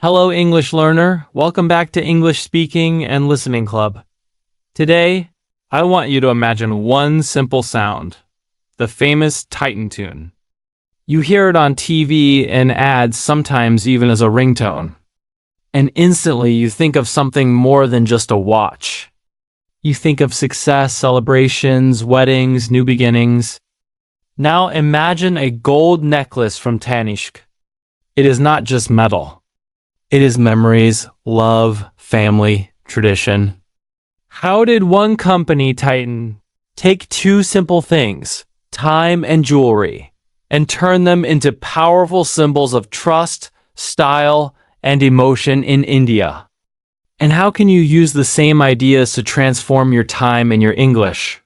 Hello, English learner. Welcome back to English Speaking and Listening Club. Today, I want you to imagine one simple sound, the famous Titan tune. You hear it on TV and ads, sometimes even as a ringtone. And instantly you think of something more than just a watch. You think of success, celebrations, weddings, new beginnings. Now imagine a gold necklace from Tanishq. It is not just metal. It is memories, love, family, tradition. How did one company, Titan, take two simple things, time and jewelry, and turn them into powerful symbols of trust, style, and emotion in India? And how can you use the same ideas to transform your time and your English?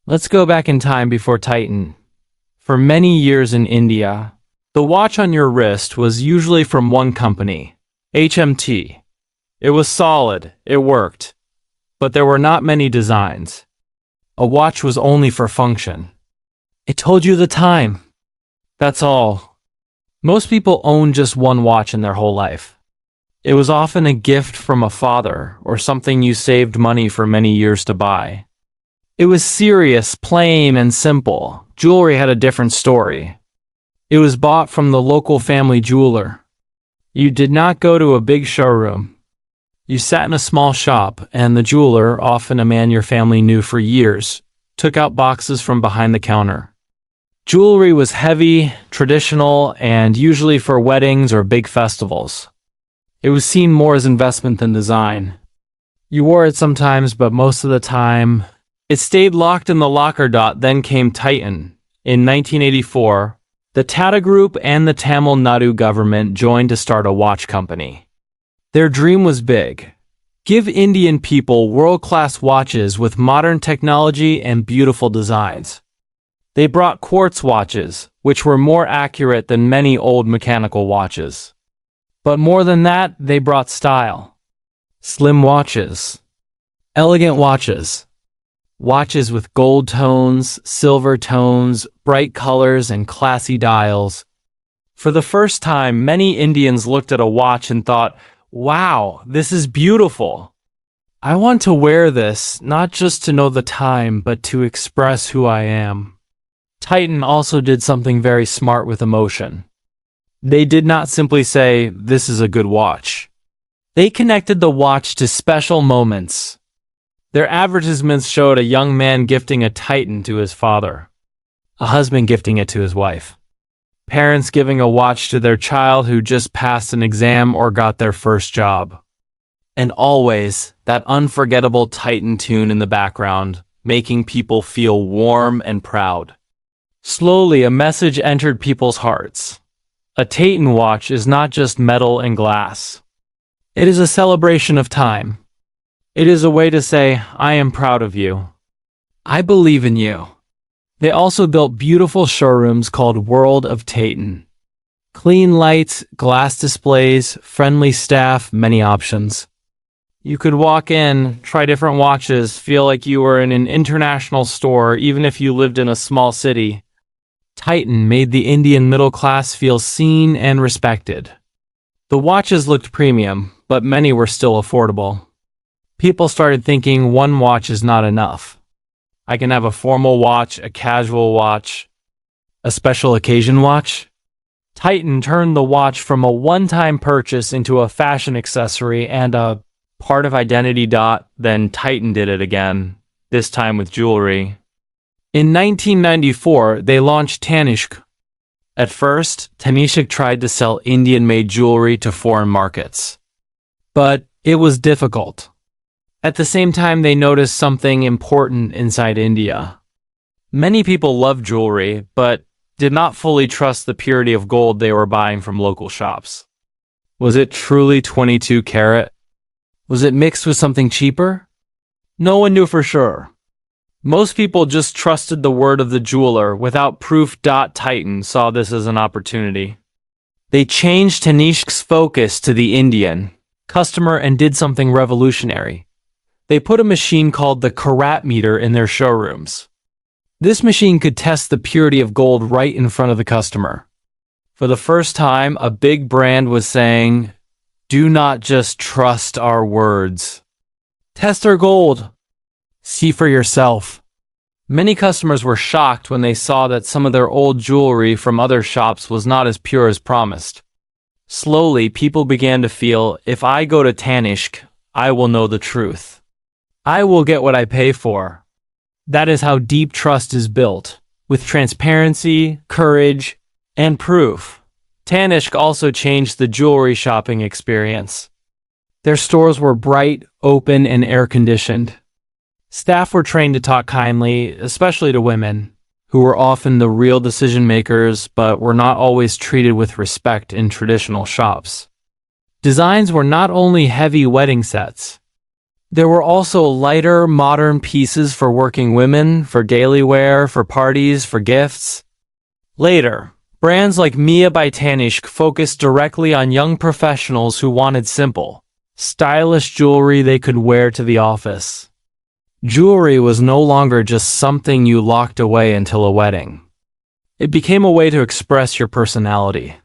Let's go back in time before Titan. For many years in India, the watch on your wrist was usually from one company, HMT. It was solid, it worked, but there were not many designs. A watch was only for function. It told you the time. That's all. Most people own just one watch in their whole life. It was often a gift from a father or something you saved money for many years to buy. It was serious, plain, and simple. Jewelry had a different story. It was bought from the local family jeweler. You did not go to a big showroom. You sat in a small shop, and the jeweler, often a man your family knew for years, took out boxes from behind the counter. Jewelry was heavy, traditional, and usually for weddings or big festivals. It was seen more as investment than design. You wore it sometimes, but most of the time, it stayed locked in the locker. Then came Titan. In 1984, the Tata Group and the Tamil Nadu government joined to start a watch company. Their dream was big. Give Indian people world-class watches with modern technology and beautiful designs. They brought quartz watches, which were more accurate than many old mechanical watches. But more than that, they brought style. Slim watches. Elegant watches. Watches with gold tones, silver tones, bright colors, and classy dials. For the first time, many Indians looked at a watch and thought, "Wow, this is beautiful. I want to wear this, not just to know the time, but to express who I am." Titan also did something very smart with emotion. They did not simply say, "This is a good watch." They connected the watch to special moments. Their advertisements showed a young man gifting a Titan to his father, a husband gifting it to his wife, parents giving a watch to their child who just passed an exam or got their first job. And always, that unforgettable Titan tune in the background, making people feel warm and proud. Slowly, a message entered people's hearts. A Titan watch is not just metal and glass. It is a celebration of time. It is a way to say, "I am proud of you. I believe in you." They also built beautiful showrooms called World of Titan. Clean lights, glass displays, friendly staff, many options. You could walk in, try different watches, feel like you were in an international store even if you lived in a small city. Titan made the Indian middle class feel seen and respected. The watches looked premium, but many were still affordable. People started thinking one watch is not enough. I can have a formal watch, a casual watch, a special occasion watch. Titan turned the watch from a one-time purchase into a fashion accessory and a part of identity. Then Titan did it again, this time with jewelry. In 1994, they launched Tanishq. At first, Tanishq tried to sell Indian-made jewelry to foreign markets. But it was difficult. At the same time, they noticed something important inside India. Many people loved jewelry, but did not fully trust the purity of gold they were buying from local shops. Was it truly 22 karat? Was it mixed with something cheaper? No one knew for sure. Most people just trusted the word of the jeweler without proof. Titan saw this as an opportunity. They changed Tanishq's focus to the Indian customer and did something revolutionary. They put a machine called the karat meter in their showrooms. This machine could test the purity of gold right in front of the customer. For the first time, a big brand was saying, Do not just trust our words. Test our gold. See for yourself. Many customers were shocked when they saw that some of their old jewelry from other shops was not as pure as promised. Slowly, people began to feel, if I go to Tanishq, I will know the truth. I will get what I pay for. That is how deep trust is built, with transparency, courage, and proof. Tanishq also changed the jewelry shopping experience. Their stores were bright, open, and air-conditioned. Staff were trained to talk kindly, especially to women, who were often the real decision-makers but were not always treated with respect in traditional shops. Designs were not only heavy wedding sets. There were also lighter, modern pieces for working women, for daily wear, for parties, for gifts. Later, brands like Mia by Tanishq focused directly on young professionals who wanted simple, stylish jewelry they could wear to the office. Jewelry was no longer just something you locked away until a wedding. It became a way to express your personality.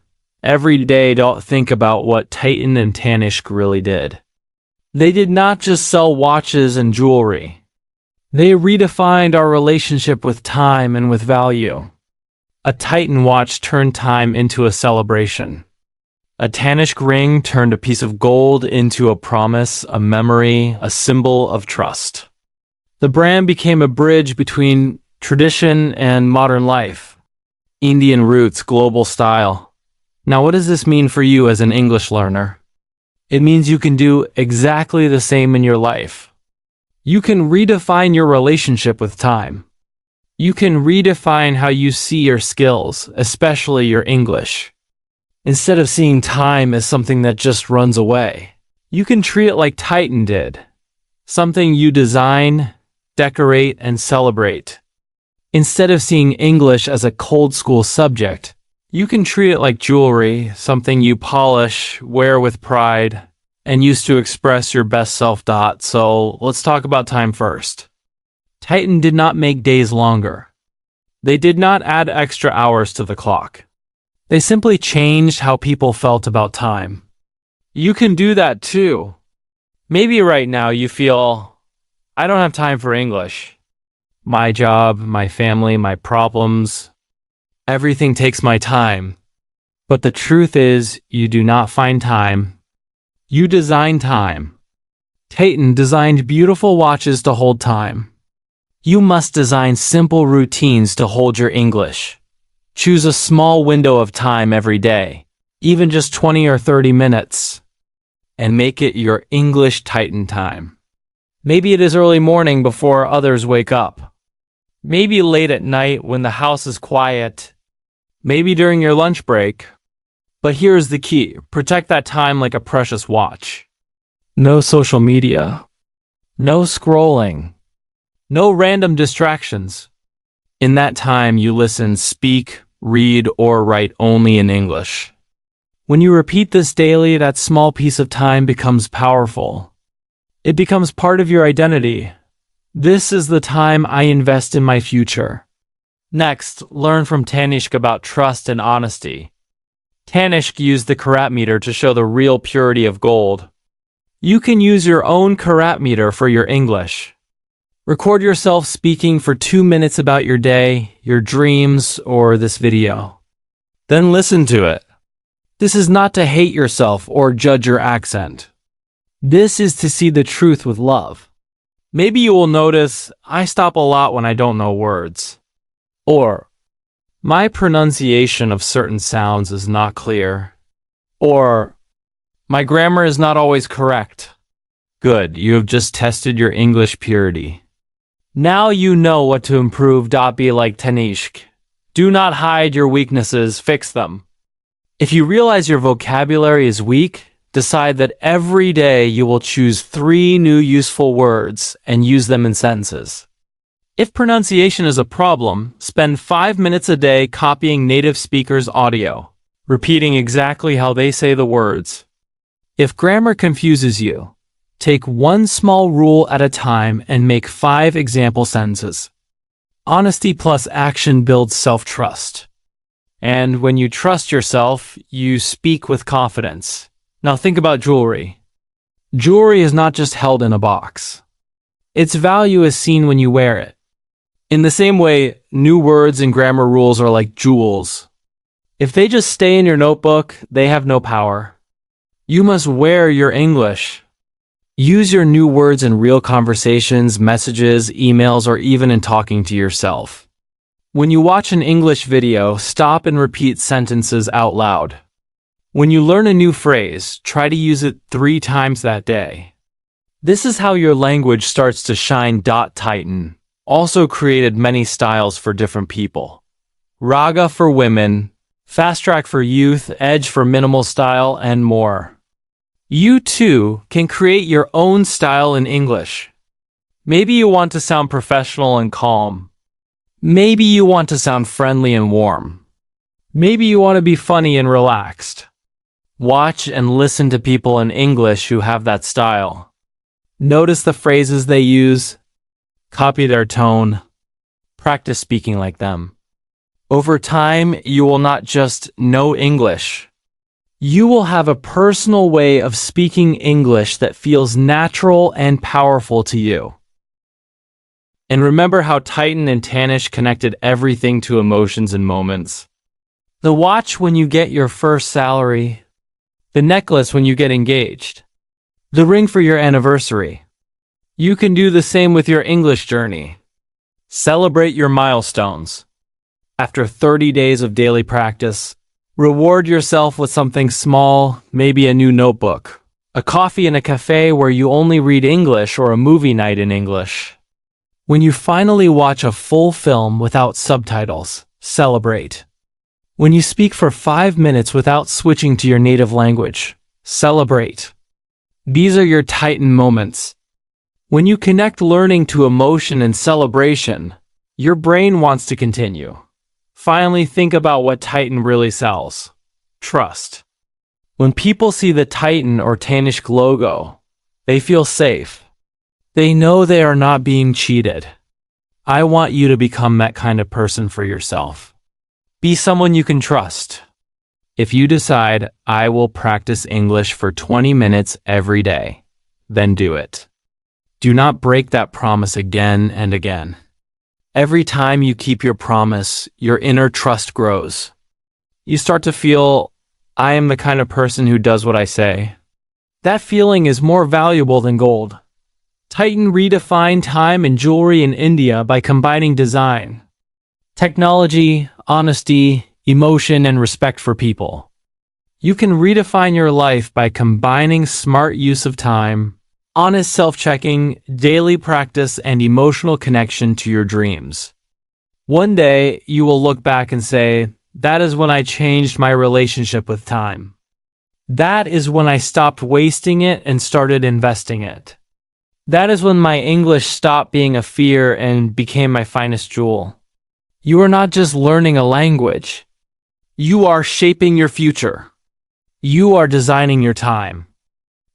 Every day, don't think about what Titan and Tanishq really did. They did not just sell watches and jewelry. They redefined our relationship with time and with value. A Titan watch turned time into a celebration. A Tanishq ring turned a piece of gold into a promise, a memory, a symbol of trust. The brand became a bridge between tradition and modern life. Indian roots, global style. Now, what does this mean for you as an English learner? It means you can do exactly the same in your life. You can redefine your relationship with time. You can redefine how you see your skills, especially your English. Instead of seeing time as something that just runs away, you can treat it like Titan did. Something you design, decorate, and celebrate. Instead of seeing English as a cold school subject, you can treat it like jewelry, something you polish, wear with pride, and use to express your best self. So let's talk about time first. Titan did not make days longer. They did not add extra hours to the clock. They simply changed how people felt about time. You can do that too. Maybe right now you feel, I don't have time for English. My job, my family, my problems. Everything takes my time. But the truth is, you do not find time. You design time. Titan designed beautiful watches to hold time. You must design simple routines to hold your English. Choose a small window of time every day, even just 20 or 30 minutes, and make it your English Titan time. Maybe it is early morning before others wake up. Maybe late at night when the house is quiet. Maybe during your lunch break. But here's the key. Protect that time like a precious watch. No social media. No scrolling. No random distractions. In that time, you listen, speak, read, or write only in English. When you repeat this daily, that small piece of time becomes powerful. It becomes part of your identity. This is the time I invest in my future. Next, learn from Tanishq about trust and honesty. Tanishq used the karat meter to show the real purity of gold. You can use your own karat meter for your English. Record yourself speaking for 2 minutes about your day, your dreams, or this video. Then listen to it. This is not to hate yourself or judge your accent. This is to see the truth with love. Maybe you will notice, I stop a lot when I don't know words. Or, my pronunciation of certain sounds is not clear. Or, my grammar is not always correct. Good, you have just tested your English purity. Now you know what to improve. Be like Tanishq. Do not hide your weaknesses, fix them. If you realize your vocabulary is weak, decide that every day you will choose 3 new useful words and use them in sentences. If pronunciation is a problem, spend 5 minutes a day copying native speakers' audio, repeating exactly how they say the words. If grammar confuses you, take 1 small rule at a time and make 5 example sentences. Honesty plus action builds self-trust. And when you trust yourself, you speak with confidence. Now think about jewelry. Jewelry is not just held in a box. Its value is seen when you wear it. In the same way, new words and grammar rules are like jewels. If they just stay in your notebook, they have no power. You must wear your English. Use your new words in real conversations, messages, emails, or even in talking to yourself. When you watch an English video, stop and repeat sentences out loud. When you learn a new phrase, try to use it 3 times that day. This is how your language starts to shine. Titan also created many styles for different people. Raga for women, Fast Track for youth, Edge for minimal style, and more. You too can create your own style in English. Maybe you want to sound professional and calm. Maybe you want to sound friendly and warm. Maybe you want to be funny and relaxed. Watch and listen to people in English who have that style. Notice the phrases they use. Copy their tone. Practice speaking like them. Over time, you will not just know English. You will have a personal way of speaking English that feels natural and powerful to you. And remember how Titan and Tanish connected everything to emotions and moments. The watch when you get your first salary. The necklace when you get engaged. The ring for your anniversary. You can do the same with your English journey. Celebrate your milestones. After 30 days of daily practice, reward yourself with something small, maybe a new notebook, a coffee in a cafe where you only read English, or a movie night in English. When you finally watch a full film without subtitles, celebrate. When you speak for 5 minutes without switching to your native language, celebrate. These are your Titan moments. When you connect learning to emotion and celebration, your brain wants to continue. Finally, think about what Titan really sells. Trust. When people see the Titan or Tanishq logo, they feel safe. They know they are not being cheated. I want you to become that kind of person for yourself. Be someone you can trust. If you decide, I will practice English for 20 minutes every day, then do it. Do not break that promise again and again. Every time you keep your promise, your inner trust grows. You start to feel, I am the kind of person who does what I say. That feeling is more valuable than gold. Titan redefined time and jewelry in India by combining design, technology, honesty, emotion, and respect for people. You can redefine your life by combining smart use of time, honest self-checking, daily practice, and emotional connection to your dreams. One day, you will look back and say, that is when I changed my relationship with time. That is when I stopped wasting it and started investing it. That is when my English stopped being a fear and became my finest jewel. You are not just learning a language. You are shaping your future. You are designing your time.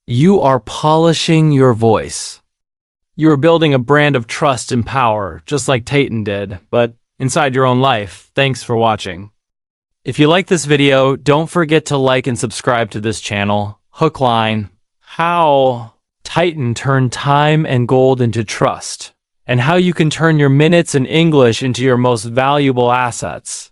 You are polishing your voice. You are building a brand of trust and power, just like Titan did, but inside your own life. Thanks for watching. If you like this video, don't forget to like and subscribe to this channel. Hook line, how Titan turned time and gold into trust, and how you can turn your minutes in English into your most valuable assets.